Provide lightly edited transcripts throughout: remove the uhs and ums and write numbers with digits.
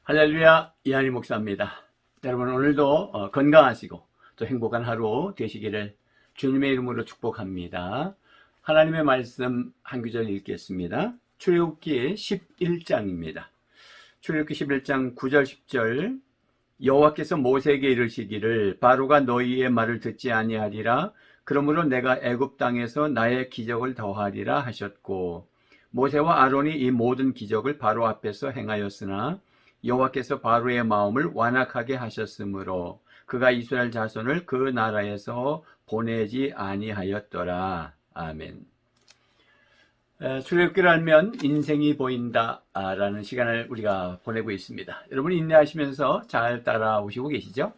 할렐루야, 이한희 목사입니다. 여러분 오늘도 건강하시고 또 행복한 하루 되시기를 주님의 이름으로 축복합니다. 하나님의 말씀 한 구절 읽겠습니다. 출애굽기 11장입니다. 출애굽기 11장 9절 10절 여호와께서 모세에게 이르시기를 바로가 너희의 말을 듣지 아니하리라. 그러므로 내가 애굽 땅에서 나의 기적을 더하리라 하셨고, 모세와 아론이 이 모든 기적을 바로 앞에서 행하였으나 여호와께서 바로의 마음을 완악하게 하셨으므로 그가 이스라엘 자손을 그 나라에서 보내지 아니하였더라. 아멘. 출애굽기를 알면 인생이 보인다 라는 시간을 우리가 보내고 있습니다. 여러분 인내하시면서 잘 따라오시고 계시죠?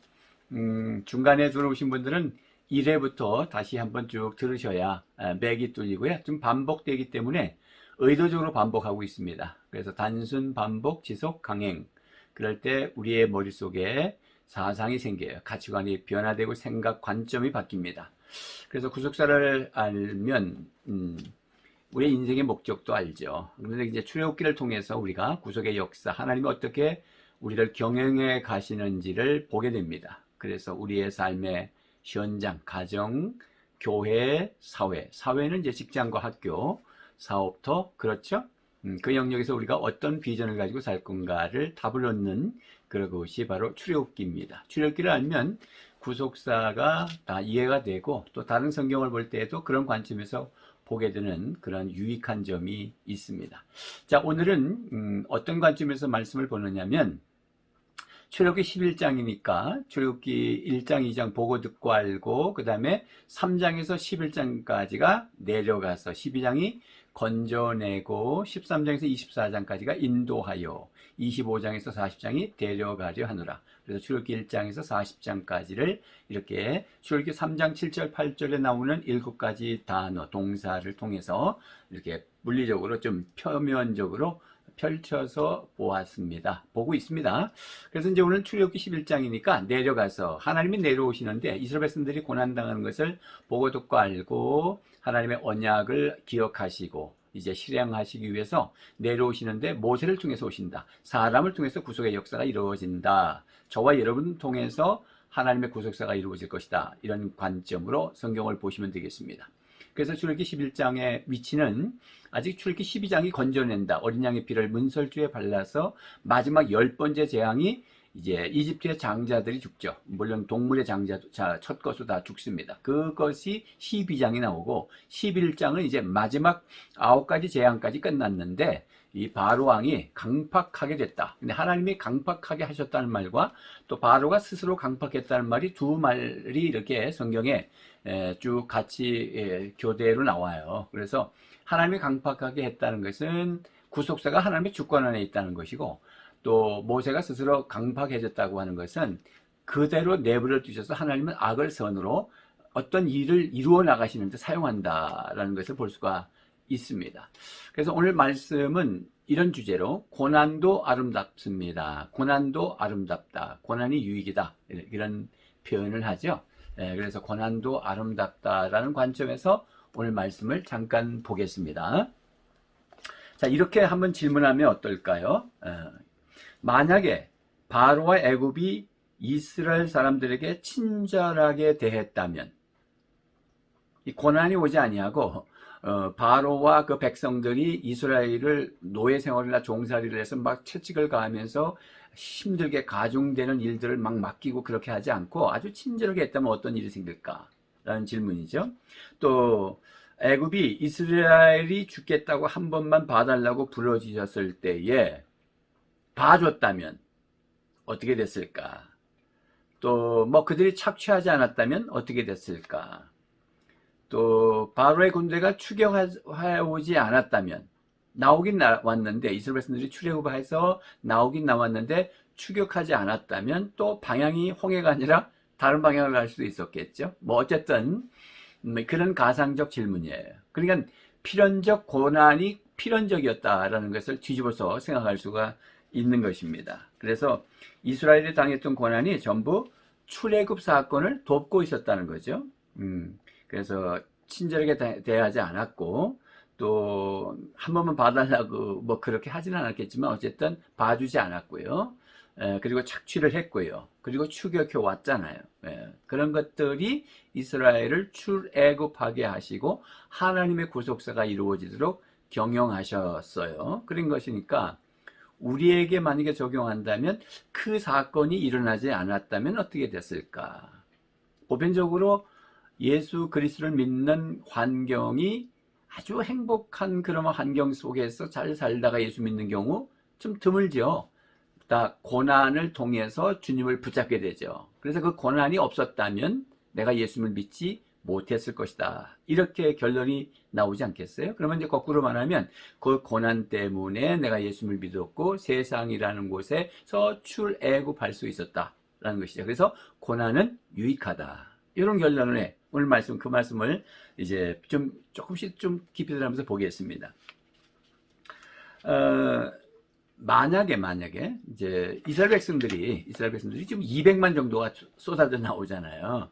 중간에 들어오신 분들은 1회부터 다시 한번 쭉 들으셔야 맥이 뚫리고요. 좀 반복되기 때문에 의도적으로 반복하고 있습니다. 그래서 단순 반복, 지속, 강행. 그럴 때 우리의 머릿속에 사상이 생겨요. 가치관이 변화되고 생각, 관점이 바뀝니다. 그래서 구속사를 알면 우리의 인생의 목적도 알죠. 그런데 이제 출애굽기를 통해서 우리가 구속의 역사, 하나님이 어떻게 우리를 경영해 가시는지를 보게 됩니다. 그래서 우리의 삶의 현장, 가정, 교회, 사회. 사회는 이제 직장과 학교, 사업터, 그렇죠? 그 영역에서 우리가 어떤 비전을 가지고 살 건가를 답을 얻는 그런 것이 바로 출애굽기입니다. 출애굽기를 알면 구속사가 다 이해가 되고 또 다른 성경을 볼 때에도 그런 관점에서 보게 되는 그런 유익한 점이 있습니다. 자, 오늘은 어떤 관점에서 말씀을 보느냐면 출애굽기 11장이니까 출애굽기 1장, 2장 보고 듣고 알고 그 다음에 3장에서 11장까지가 내려가서 12장이 건져내고 13장에서 24장까지가 인도하여 25장에서 40장이 데려가려 하노라. 그래서 출애굽기 1장에서 40장까지를 이렇게 출애굽기 3장 7절 8절에 나오는 7가지 단어 동사를 통해서 이렇게 물리적으로 좀 표면적으로 펼쳐서 보았습니다. 보고 있습니다. 그래서 이제 오늘 출애굽기 11장이니까 내려가서 하나님이 내려오시는데 이스라엘 백성들이 고난당하는 것을 보고 듣고 알고 하나님의 언약을 기억하시고 이제 실행하시기 위해서 내려오시는데 모세를 통해서 오신다. 사람을 통해서 구속의 역사가 이루어진다. 저와 여러분을 통해서 하나님의 구속사가 이루어질 것이다. 이런 관점으로 성경을 보시면 되겠습니다. 그래서 출애굽기 11장의 위치는 아직 출애굽기 12장이 건져낸다. 어린 양의 피를 문설주에 발라서 마지막 10번째 재앙이 이제 이집트의 장자들이 죽죠. 물론 동물의 장자도 첫 것도 다 죽습니다. 그것이 12장이 나오고 11장은 이제 마지막 9가지 재앙까지 끝났는데 이 바로 왕이 강팍하게 됐다. 근데 하나님이 강팍하게 하셨다는 말과 또 바로가 스스로 강팍했다는 말이 두 말이 이렇게 성경에 쭉 같이 교대로 나와요. 그래서 하나님이 강팍하게 했다는 것은 구속사가 하나님의 주권 안에 있다는 것이고 또 모세가 스스로 강팍해졌다고 하는 것은 그대로 내버려 두셔서 하나님은 악을 선으로 어떤 일을 이루어 나가시는데 사용한다라는 것을 볼 수가 있습니다. 그래서 오늘 말씀은 이런 주제로 고난도 아름답습니다. 고난도 아름답다. 고난이 유익이다. 이런 표현을 하죠. 그래서 고난도 아름답다라는 관점에서 오늘 말씀을 잠깐 보겠습니다. 자, 이렇게 한번 질문하면 어떨까요? 만약에 바로와 애굽이 이스라엘 사람들에게 친절하게 대했다면 이 고난이 오지 아니하고 바로와 그 백성들이 이스라엘을 노예 생활이나 종살이를 해서 막 채찍을 가하면서 힘들게 가중되는 일들을 막 맡기고 그렇게 하지 않고 아주 친절하게 했다면 어떤 일이 생길까라는 질문이죠. 또 애굽이 이스라엘이 죽겠다고 한 번만 봐달라고 부르짖었을 때에 봐줬다면 어떻게 됐을까? 또 뭐 그들이 착취하지 않았다면 어떻게 됐을까? 또 바로의 군대가 추격해 오지 않았다면 나오긴 왔는데 이스라엘 백성들이 출애굽해서 나오긴 나왔는데 추격하지 않았다면 또 방향이 홍해가 아니라 다른 방향을 갈 수도 있었겠죠. 뭐 어쨌든 그런 가상적 질문이에요. 그러니까 필연적 고난이 필연적이었다라는 것을 뒤집어서 생각할 수가 있는 것입니다. 그래서 이스라엘이 당했던 고난이 전부 출애굽 사건을 돕고 있었다는 거죠. 그래서 친절하게 대하지 않았고 또 한 번만 봐달라고 뭐 그렇게 하지는 않았겠지만 어쨌든 봐주지 않았고요. 그리고 착취를 했고요. 그리고 추격해 왔잖아요. 그런 것들이 이스라엘을 출애굽하게 하시고 하나님의 구속사가 이루어지도록 경영하셨어요. 그런 것이니까 우리에게 만약에 적용한다면 그 사건이 일어나지 않았다면 어떻게 됐을까? 보편적으로 예수 그리스도를 믿는 환경이 아주 행복한 그런 환경 속에서 잘 살다가 예수 믿는 경우 좀 드물죠. 다 고난을 통해서 주님을 붙잡게 되죠. 그래서 그 고난이 없었다면 내가 예수님을 믿지 못했을 것이다. 이렇게 결론이 나오지 않겠어요? 그러면 이제 거꾸로 말하면 그 고난 때문에 내가 예수님을 믿었고 세상이라는 곳에서 출애굽할 수 있었다라는 것이죠. 그래서 고난은 유익하다. 이런 결론을 오늘 말씀 그 말씀을 이제 좀 조금씩 좀 깊이 들어가면서 보겠습니다. 만약에 이제 이스라엘 백성들이 지금 200만 정도가 쏟아져 나오잖아요.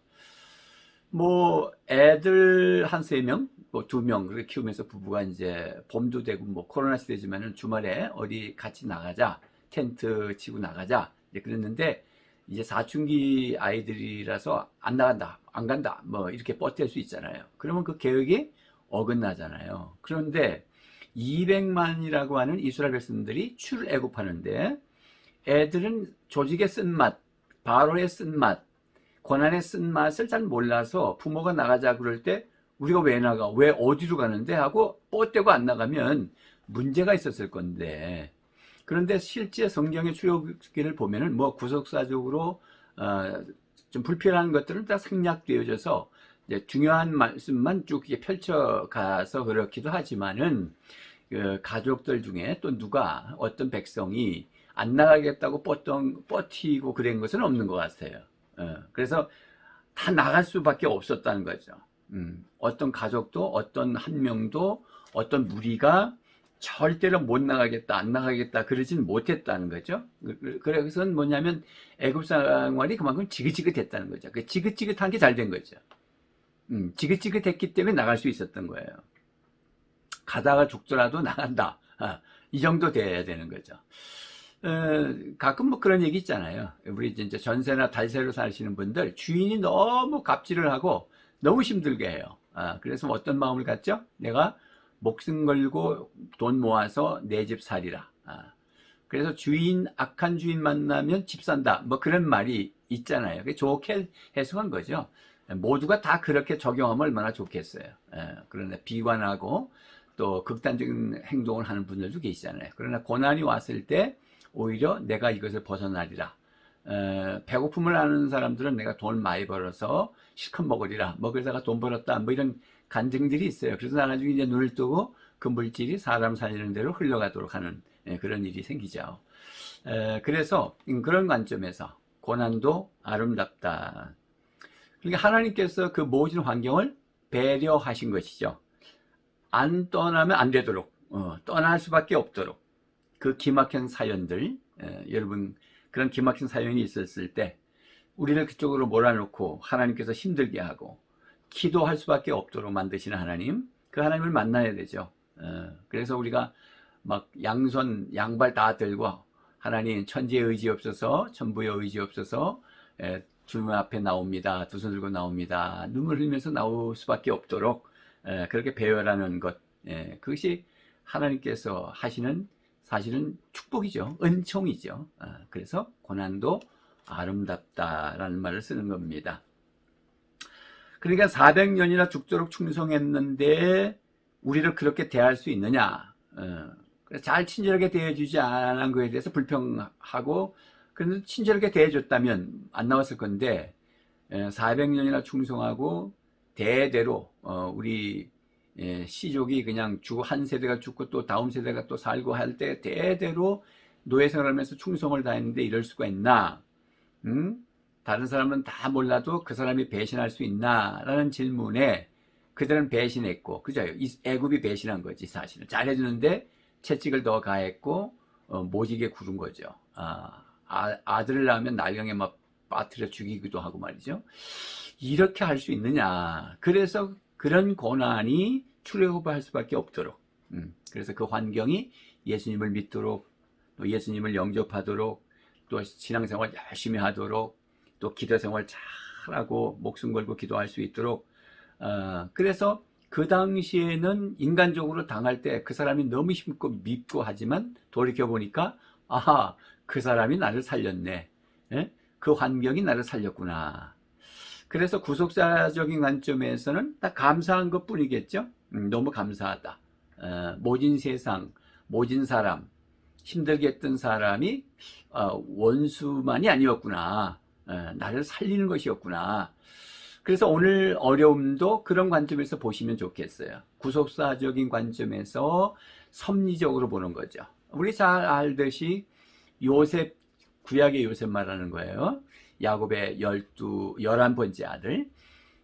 뭐 애들 한 3명, 뭐 2명 그렇게 키우면서 부부가 이제 봄도 되고 뭐 코로나 시대지만은 주말에 어디 같이 나가자, 텐트 치고 나가자 이제 그랬는데 이제 사춘기 아이들이라서 안 나간다, 안 간다 뭐 이렇게 버틸 수 있잖아요. 그러면 그 계획이 어긋나잖아요. 그런데 200만이라고 하는 이스라엘 백성들이 출애굽하는데 애들은 조직의 쓴맛, 바로의 쓴맛, 고난의 쓴맛을 잘 몰라서 부모가 나가자 그럴 때 우리가 왜 나가? 왜 어디로 가는데? 하고 뻗대고 안 나가면 문제가 있었을 건데 그런데 실제 성경의 출애굽기를 보면은 뭐 구속사적으로 좀 불필요한 것들은 다 생략되어져서 이제 중요한 말씀만 쭉 펼쳐가서 그렇기도 하지만은 그 가족들 중에 또 누가 어떤 백성이 안 나가겠다고 버티고 그런 것은 없는 것 같아요. 그래서 다 나갈 수밖에 없었다는 거죠. 어떤 가족도 어떤 한 명도 어떤 무리가 절대로 못 나가겠다, 안 나가겠다 그러진 못했다는 거죠. 그래서 뭐냐면 애굽 생활이 그만큼 지긋지긋했다는 거죠. 그 지긋지긋한 게 잘 된 거죠. 지긋지긋했기 때문에 나갈 수 있었던 거예요. 가다가 죽더라도 나간다. 이 정도 돼야 되는 거죠. 가끔 뭐 그런 얘기 있잖아요. 우리 이제 전세나 달세로 사시는 분들 주인이 너무 갑질을 하고 너무 힘들게 해요. 그래서 어떤 마음을 갖죠? 내가 목숨 걸고 돈 모아서 내 집 살이라. 그래서 악한 주인 만나면 집 산다. 뭐 그런 말이 있잖아요. 좋게 해석한 거죠. 모두가 다 그렇게 적용하면 얼마나 좋겠어요. 그런데 비관하고 또 극단적인 행동을 하는 분들도 계시잖아요. 그러나 고난이 왔을 때 오히려 내가 이것을 벗어나리라. 배고픔을 아는 사람들은 내가 돈을 많이 벌어서 실컷 먹으리라. 먹으려다가 돈 벌었다. 뭐 이런 간증들이 있어요. 그래서 나중에 이제 눈을 뜨고 그 물질이 사람 살리는 대로 흘러가도록 하는 그런 일이 생기죠. 그래서 그런 관점에서 고난도 아름답다. 그러니까 하나님께서 그 모든 환경을 배려하신 것이죠. 안 떠나면 안 되도록, 떠날 수밖에 없도록 그 기막힌 사연들, 여러분 그런 기막힌 사연이 있었을 때 우리를 그쪽으로 몰아놓고 하나님께서 힘들게 하고 기도할 수밖에 없도록 만드시는 하나님, 그 하나님을 만나야 되죠. 그래서 우리가 막 양발 다 들고 하나님 천지의 의지 없어서 천부의 의지 없어서 주님 앞에 나옵니다. 두 손 들고 나옵니다. 눈물 흘리면서 나올 수밖에 없도록 그렇게 배워라는 것, 그것이 하나님께서 하시는 사실은 축복이죠. 은총이죠. 그래서 고난도 아름답다라는 말을 쓰는 겁니다. 그러니까 400년이나 죽도록 충성했는데 우리를 그렇게 대할 수 있느냐. 잘 친절하게 대해주지 않은 것에 대해서 불평하고 그런데 친절하게 대해줬다면 안 나왔을 건데 400년이나 충성하고 대대로 우리 시족이 그냥 한 세대가 죽고 또 다음 세대가 또 살고 할 때 대대로 노예생활을 하면서 충성을 다했는데 이럴 수가 있나? 다른 사람은 다 몰라도 그 사람이 배신할 수 있나? 라는 질문에 그들은 배신했고, 그죠? 애굽이 배신한 거지, 사실은. 잘해주는데 채찍을 더 가했고, 모지게 구른 거죠. 아들을 낳으면 나경에 막 빠뜨려 죽이기도 하고 말이죠. 이렇게 할 수 있느냐. 그래서 그런 고난이 출애굽할 수밖에 없도록. 그래서 그 환경이 예수님을 믿도록, 또 예수님을 영접하도록, 또 신앙생활 열심히 하도록, 또 기도생활 잘하고 목숨 걸고 기도할 수 있도록. 그래서 그 당시에는 인간적으로 당할 때 그 사람이 너무 힘고 밉고 하지만 돌이켜보니까 아하, 그 사람이 나를 살렸네. 예? 그 환경이 나를 살렸구나. 그래서 구속사적인 관점에서는 딱 감사한 것 뿐이겠죠. 너무 감사하다. 모진 세상, 모진 사람, 힘들게 했던 사람이 원수만이 아니었구나. 나를 살리는 것이었구나. 그래서 오늘 어려움도 그런 관점에서 보시면 좋겠어요. 구속사적인 관점에서 섭리적으로 보는 거죠. 우리 잘 알듯이 요셉, 구약의 요셉 말하는 거예요. 야곱의 11번째 아들.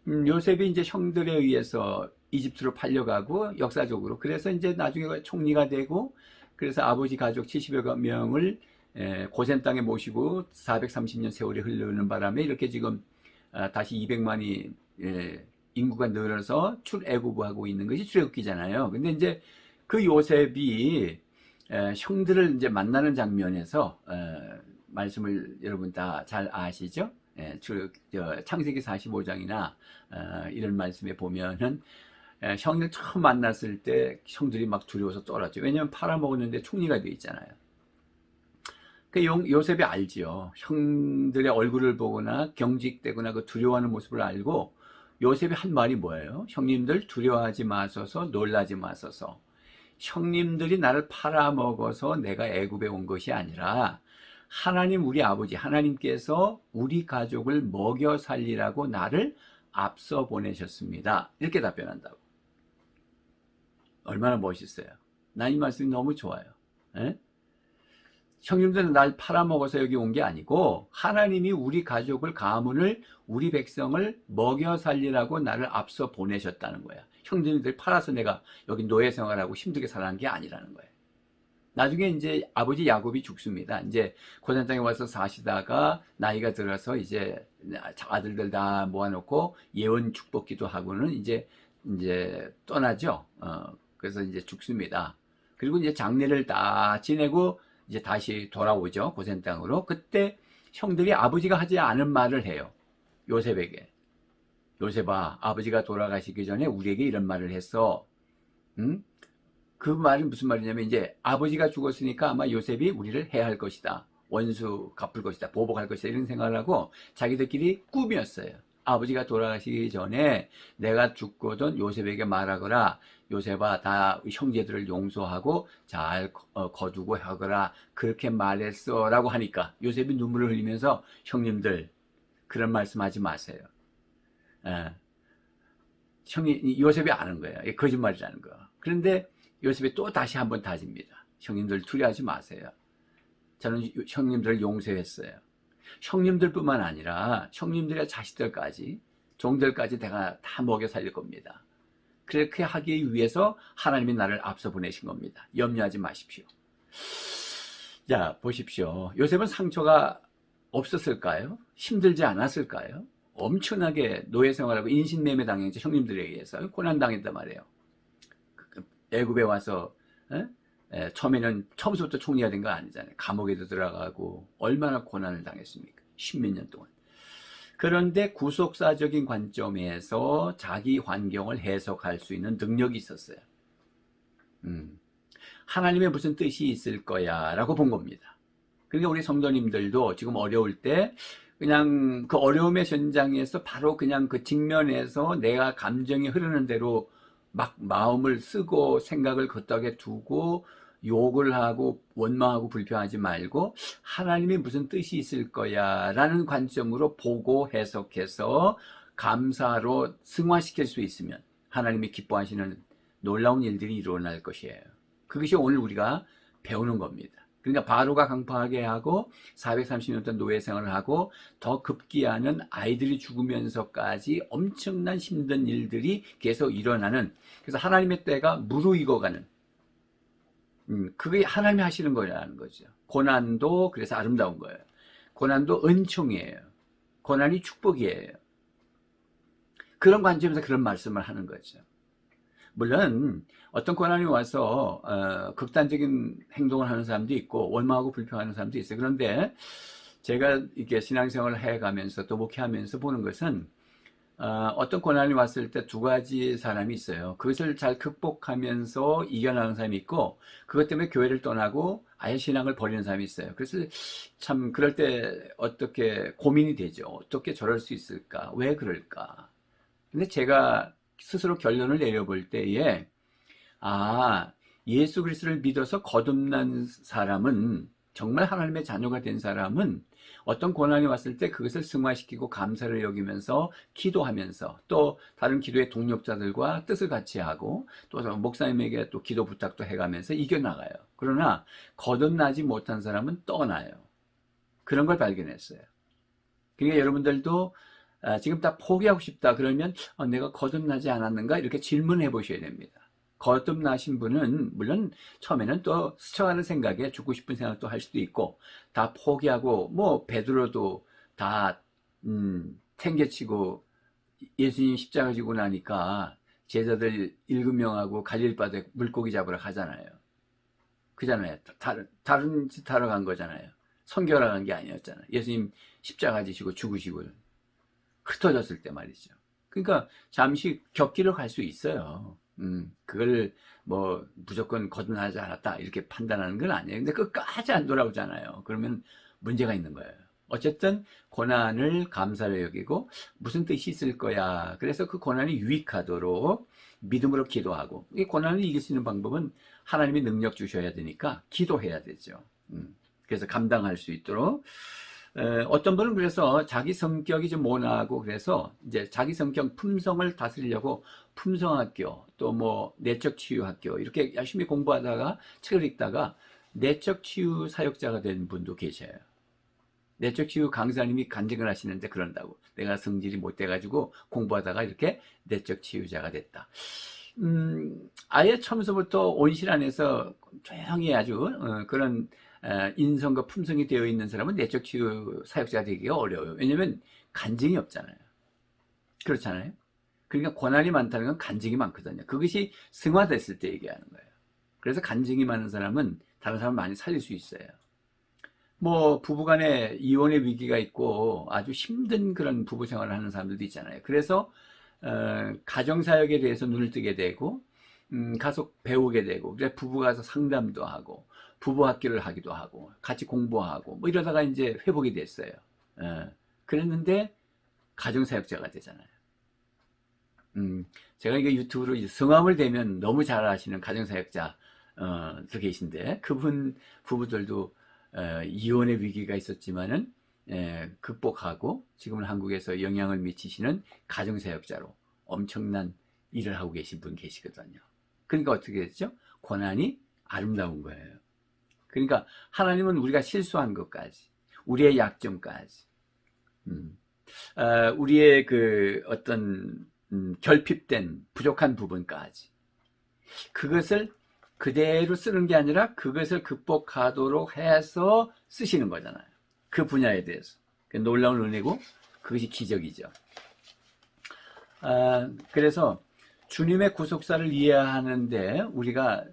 요셉이 이제 형들에 의해서 이집트로 팔려가고 역사적으로. 그래서 이제 나중에 총리가 되고, 그래서 아버지 가족 70여 명을 고센 땅에 모시고 430년 세월이 흐르는 바람에 이렇게 지금 다시 200만이 인구가 늘어서 출애굽하고 있는 것이 출애굽기잖아요. 근데 이제 그 요셉이 형들을 이제 만나는 장면에서 말씀을 여러분 다 잘 아시죠? 창세기 45장이나 이런 말씀에 보면은 형을 처음 만났을 때 형들이 막 두려워서 떨었죠. 왜냐하면 팔아먹었는데 총리가 돼 있잖아요. 그 요셉이 알지요. 형들의 얼굴을 보거나 경직되거나 그 두려워하는 모습을 알고 요셉이 한 말이 뭐예요? 형님들 두려워하지 마소서, 놀라지 마소서. 형님들이 나를 팔아먹어서 내가 애굽에 온 것이 아니라 하나님, 우리 아버지 하나님께서 우리 가족을 먹여 살리라고 나를 앞서 보내셨습니다. 이렇게 답변한다고. 얼마나 멋있어요. 나 이 말씀이 너무 좋아요. 에? 형님들은 날 팔아먹어서 여기 온 게 아니고 하나님이 우리 가족을, 가문을, 우리 백성을 먹여 살리라고 나를 앞서 보내셨다는 거야. 형님들 팔아서 내가 여기 노예 생활하고 힘들게 살아난 게 아니라는 거예요. 나중에 이제 아버지 야곱이 죽습니다. 이제 고난 땅에 와서 사시다가 나이가 들어서 이제 아들들 다 모아놓고 예언 축복 기도하고는 이제 떠나죠. 그래서 이제 죽습니다. 그리고 이제 장례를 다 지내고 이제 다시 돌아오죠. 고센 땅으로. 그때 형들이 아버지가 하지 않은 말을 해요. 요셉에게. 요셉아, 아버지가 돌아가시기 전에 우리에게 이런 말을 했어. 응? 그 말은 무슨 말이냐면 이제 아버지가 죽었으니까 아마 요셉이 우리를 해할 것이다. 원수 갚을 것이다. 보복할 것이다. 이런 생각을 하고 자기들끼리 꿈이었어요. 아버지가 돌아가시기 전에 내가 죽거든 요셉에게 말하거라. 요셉아, 다 형제들을 용서하고 잘 거두고 하거라. 그렇게 말했어. 라고 하니까 요셉이 눈물을 흘리면서 형님들 그런 말씀하지 마세요. 요셉이 아는 거예요. 거짓말이라는 거. 그런데 요셉이 또 다시 한번 다집니다. 형님들 두려워하지 마세요. 저는 형님들을 용서했어요. 형님들뿐만 아니라 형님들의 자식들까지, 종들까지 내가 다 먹여 살릴 겁니다. 그렇게 하기 위해서 하나님이 나를 앞서 보내신 겁니다. 염려하지 마십시오. 자, 보십시오. 요셉은 상처가 없었을까요? 힘들지 않았을까요? 엄청나게 노예 생활하고 인신매매 당했죠. 형님들에 의해서 고난당했단 말이에요. 애굽에 와서 처음에는 처음부터 총리가 된 거 아니잖아요. 감옥에도 들어가고 얼마나 고난을 당했습니까? 십몇 년 동안. 그런데 구속사적인 관점에서 자기 환경을 해석할 수 있는 능력이 있었어요. 하나님의 무슨 뜻이 있을 거야 라고 본 겁니다. 그러니까 우리 성도님들도 지금 어려울 때 그냥 그 어려움의 현장에서 바로 그냥 그 직면에서 내가 감정이 흐르는 대로 막 마음을 쓰고 생각을 걷다게 두고 욕을 하고 원망하고 불평하지 말고 하나님이 무슨 뜻이 있을 거야 라는 관점으로 보고 해석해서 감사로 승화시킬 수 있으면 하나님이 기뻐하시는 놀라운 일들이 일어날 것이에요. 그것이 오늘 우리가 배우는 겁니다. 그러니까 바로가 강팍하게 하고 430년 동안 노예 생활을 하고 더 급기야는 아이들이 죽으면서까지 엄청난 힘든 일들이 계속 일어나는, 그래서 하나님의 때가 무르익어가는, 그게 하나님이 하시는 거라는 거죠. 고난도 그래서 아름다운 거예요. 고난도 은총이에요. 고난이 축복이에요. 그런 관점에서 그런 말씀을 하는 거죠. 물론 어떤 고난이 와서 극단적인 행동을 하는 사람도 있고 원망하고 불평하는 사람도 있어요. 그런데 제가 이렇게 신앙생활을 해가면서 또 목회하면서 보는 것은 어떤 고난이 왔을 때 두 가지 사람이 있어요. 그것을 잘 극복하면서 이겨나가는 사람이 있고, 그것 때문에 교회를 떠나고 아예 신앙을 버리는 사람이 있어요. 그래서 참 그럴 때 어떻게 고민이 되죠. 어떻게 저럴 수 있을까? 왜 그럴까? 근데 제가 스스로 결론을 내려볼 때에, 아, 예수 그리스도를 믿어서 거듭난 사람은, 정말 하나님의 자녀가 된 사람은 어떤 고난이 왔을 때 그것을 승화시키고 감사를 여기면서 기도하면서, 또 다른 기도의 동력자들과 뜻을 같이 하고, 또 목사님에게 또 기도 부탁도 해가면서 이겨나가요. 그러나 거듭나지 못한 사람은 떠나요. 그런 걸 발견했어요. 그러니까 여러분들도 지금 다 포기하고 싶다 그러면 내가 거듭나지 않았는가 이렇게 질문해 보셔야 됩니다. 거듭나신 분은 물론 처음에는 또 스쳐가는 생각에 죽고 싶은 생각도 할 수도 있고, 다 포기하고, 뭐 베드로도 다 탱겨치고 예수님 십자가 지고 나니까 제자들 7명하고 갈릴리 바다에 물고기 잡으러 가잖아요. 그잖아요. 다른 짓 하러 간 거잖아요. 선교하러 간 게 아니었잖아요. 예수님 십자가 지시고 죽으시고 흩어졌을 때 말이죠. 그러니까 잠시 격기를 갈 수 있어요. 그걸 뭐 무조건 거듭나지 않았다 이렇게 판단하는 건 아니에요. 근데 끝까지 안 돌아오잖아요. 그러면 문제가 있는 거예요. 어쨌든 고난을 감사를 여기고 무슨 뜻이 있을 거야. 그래서 그 고난이 유익하도록 믿음으로 기도하고, 이 고난을 이길 수 있는 방법은 하나님이 능력 주셔야 되니까 기도해야 되죠. 그래서 감당할 수 있도록. 어떤 분은 그래서 자기 성격이 좀 모나하고 그래서 이제 자기 성격 품성을 다스리려고 품성학교, 또 뭐 내적 치유학교 이렇게 열심히 공부하다가 책을 읽다가 내적 치유 사역자가 된 분도 계셔요. 내적 치유 강사님이 간증을 하시는데 그런다고, 내가 성질이 못 돼가지고 공부하다가 이렇게 내적 치유자가 됐다. 아예 처음서부터 온실 안에서 조용히 아주 그런 인성과 품성이 되어 있는 사람은 내적 치유 사역자가 되기가 어려워요. 왜냐면 간증이 없잖아요. 그렇잖아요. 그러니까 고난이 많다는 건 간증이 많거든요. 그것이 승화됐을 때 얘기하는 거예요. 그래서 간증이 많은 사람은 다른 사람을 많이 살릴 수 있어요. 뭐 부부간에 이혼의 위기가 있고 아주 힘든 그런 부부 생활을 하는 사람들도 있잖아요. 그래서 가정사역에 대해서 눈을 뜨게 되고, 가서 배우게 되고, 그래서 부부가 가서 상담도 하고 부부 학교를 하기도 하고 같이 공부하고 뭐 이러다가 이제 회복이 됐어요. 그랬는데 가정사역자가 되잖아요. 제가 이게 유튜브로 성함을 대면 너무 잘 아시는 가정사역자 도 계신데, 그분 부부들도 이혼의 위기가 있었지만은 극복하고 지금은 한국에서 영향을 미치시는 가정사역자로 엄청난 일을 하고 계신 분 계시거든요. 그러니까 어떻게 됐죠? 고난이 아름다운 거예요. 그러니까 하나님은 우리가 실수한 것까지, 우리의 약점까지, 우리의 그 어떤 결핍된 부족한 부분까지, 그것을 그대로 쓰는 게 아니라 그것을 극복하도록 해서 쓰시는 거잖아요. 그 분야에 대해서. 놀라운 은혜고 그것이 기적이죠. 그래서 주님의 구속사를 이해하는데 우리가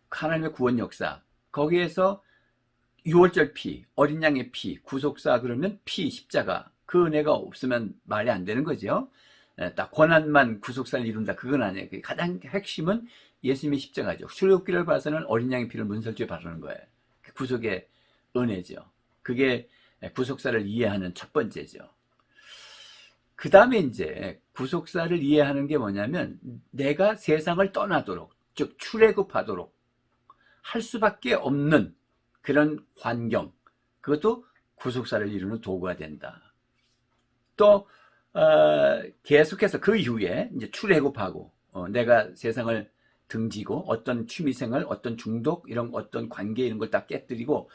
하나님의 구원 역사, 거기에서 유월절 피, 어린 양의 피, 구속사 그러면 피, 십자가, 그 은혜가 없으면 말이 안 되는 거죠. 딱 고난만 구속사를 이룬다, 그건 아니에요. 가장 핵심은 예수님의 십자가죠. 출애굽기를 봐서는 어린 양의 피를 문설주에 바르는 거예요. 구속의 은혜죠. 그게 구속사를 이해하는 첫 번째죠. 그 다음에 이제 구속사를 이해하는 게 뭐냐면, 내가 세상을 떠나도록, 즉 출애굽하도록 할 수밖에 없는 그런 환경, 그것도 구속사를 이루는 도구가 된다. 또 계속해서 그 이후에 이제 출애굽하고 내가 세상을 등지고 어떤 취미생활, 어떤 중독, 이런 어떤 관계 이런 걸 다 깨뜨리고,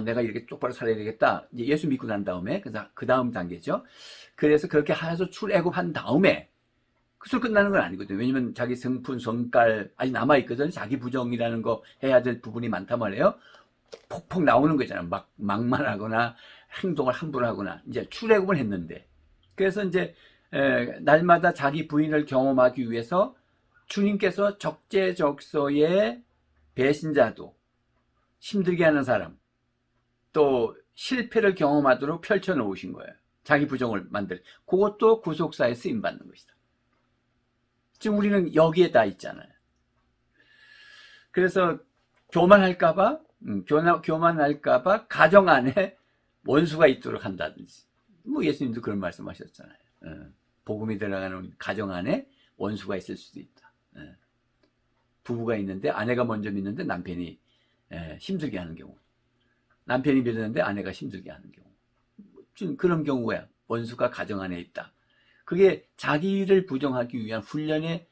내가 이렇게 똑바로 살아야 되겠다. 이제 예수 믿고 난 다음에 그 다음 단계죠. 그래서 그렇게 해서 출애굽한 다음에 그것으로 끝나는 건 아니거든요. 왜냐면 자기 성품, 성깔 아직 남아있거든요. 자기 부정이라는 거 해야 될 부분이 많단 말이에요. 폭폭 나오는 거잖아요. 막 막말하거나 행동을 함부로 하거나. 이제 출애굽을 했는데, 그래서 이제 날마다 자기 부인을 경험하기 위해서 주님께서 적재적소에 배신자도, 힘들게 하는 사람, 또 실패를 경험하도록 펼쳐놓으신 거예요. 자기 부정을 그것도 구속사에 쓰임받는 것이다. 지금 우리는 여기에 다 있잖아요. 그래서 교만할까봐 가정 안에 원수가 있도록 한다든지, 예수님도 그런 말씀하셨잖아요. 복음이 들어가는 가정 안에 원수가 있을 수도 있다. 부부가 있는데 아내가 먼저 믿는데 남편이 힘들게 하는 경우, 남편이 믿는데 아내가 힘들게 하는 경우, 지금 그런 경우야 원수가 가정 안에 있다. 그게 자기를 부정하기 위한 훈련의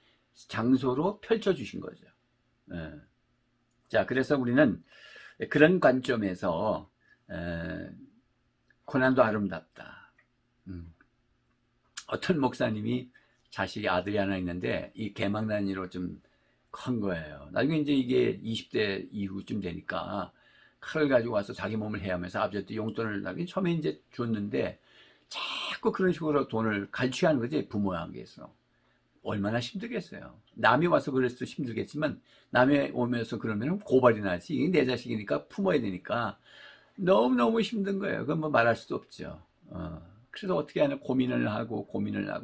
장소로 펼쳐주신 거죠. 자, 그래서 우리는 그런 관점에서 고난도 아름답다. 어떤 목사님이 자식이 아들이 하나 있는데 이 개망난이로 좀 큰 거예요. 나중에 이제 이게 20대 이후쯤 되니까 칼을 가지고 와서 자기 몸을 해하면서 아버지한테 용돈을 처음에 이제 줬는데 자꾸 그런 식으로 돈을 갈취하는 거지, 부모에게서. 얼마나 힘들겠어요. 남이 와서 그랬을 때 힘들겠지만 남이 오면서 그러면 고발이 나지. 이게 내 자식이니까 품어야 되니까 너무너무 힘든 거예요. 그건 뭐 말할 수도 없죠. 그래서 어떻게 하나 고민을 하고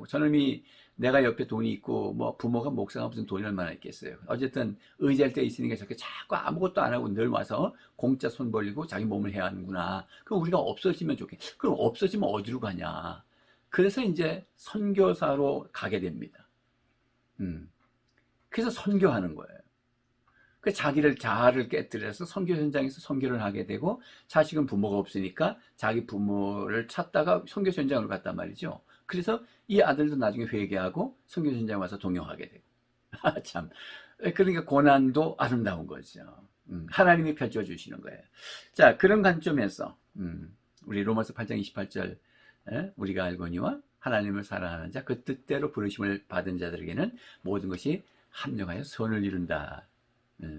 저놈이 내가 옆에 돈이 있고 뭐 부모가 목사가 무슨 돈이 얼마나 있겠어요. 어쨌든 의지할 때 있으니까 저렇게 자꾸 아무것도 안 하고 늘 와서 공짜 손 벌리고 자기 몸을 해야 하는구나. 그럼 우리가 없어지면 좋겠. 그럼 없어지면 어디로 가냐. 그래서 이제 선교사로 가게 됩니다. 그래서 선교하는 거예요. 그 자아를 깨뜨려서 선교 현장에서 선교를 하게 되고, 자식은 부모가 없으니까 자기 부모를 찾다가 선교 현장으로 갔단 말이죠. 그래서 이 아들도 나중에 회개하고 선교 현장에 와서 동역하게 되고. 참, 그러니까 고난도 아름다운 거죠. 하나님이 펼쳐주시는 거예요. 자, 그런 관점에서 우리 로마서 8장 28절, 우리가 알거니와 하나님을 사랑하는 자, 그 뜻대로 부르심을 받은 자들에게는 모든 것이 합력하여 선을 이룬다.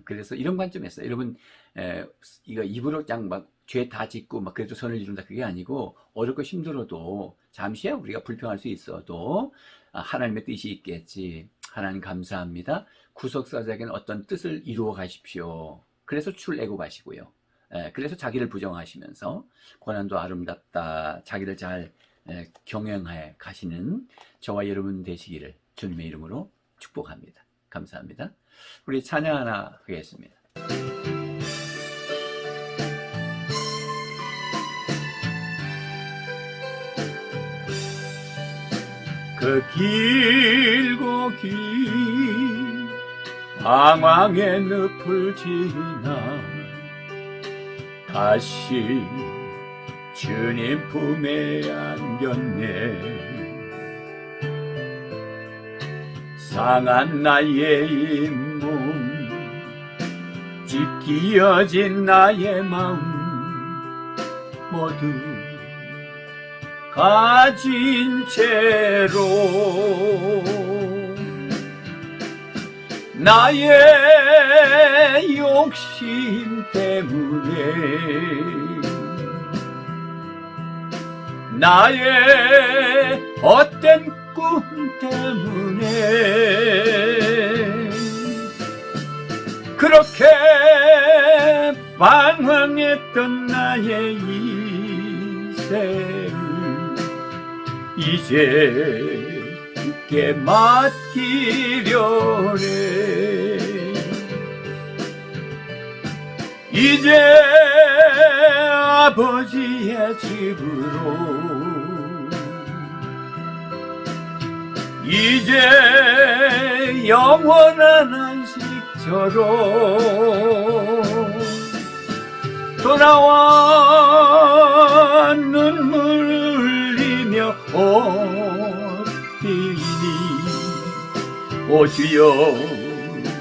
그래서 이런 관점에서 여러분, 이거 입으로 그냥 막 죄 다 짓고 막 그래도 선을 이룬다, 그게 아니고, 어렵고 힘들어도 잠시야 우리가 불평할 수 있어도 하나님의 뜻이 있겠지. 하나님 감사합니다. 구속사자에게는 어떤 뜻을 이루어 가십시오. 그래서 출애굽 하시고요. 그래서 자기를 부정하시면서 고난도 아름답다, 자기를 잘 경영해 가시는 저와 여러분 되시기를 주님의 이름으로 축복합니다. 감사합니다. 우리 찬양 하나 하겠습니다. 그 길고 긴 방황의 늪을 지나 다시 주님 품에 안겼네. 상한 나의 몸, 찢기어진 나의 마음 모두 가진 채로 나의 욕심 때문에, 나의 헛된 꿈 때문에 그렇게 방황했던 나의 인생 이제 주께 맡기려네. 이제 아버지의 집으로, 이제 영원한 안식처로 돌아와 눈물을 흘리며 엎드리니 오 주여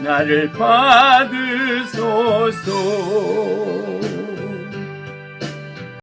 나를 받으소서.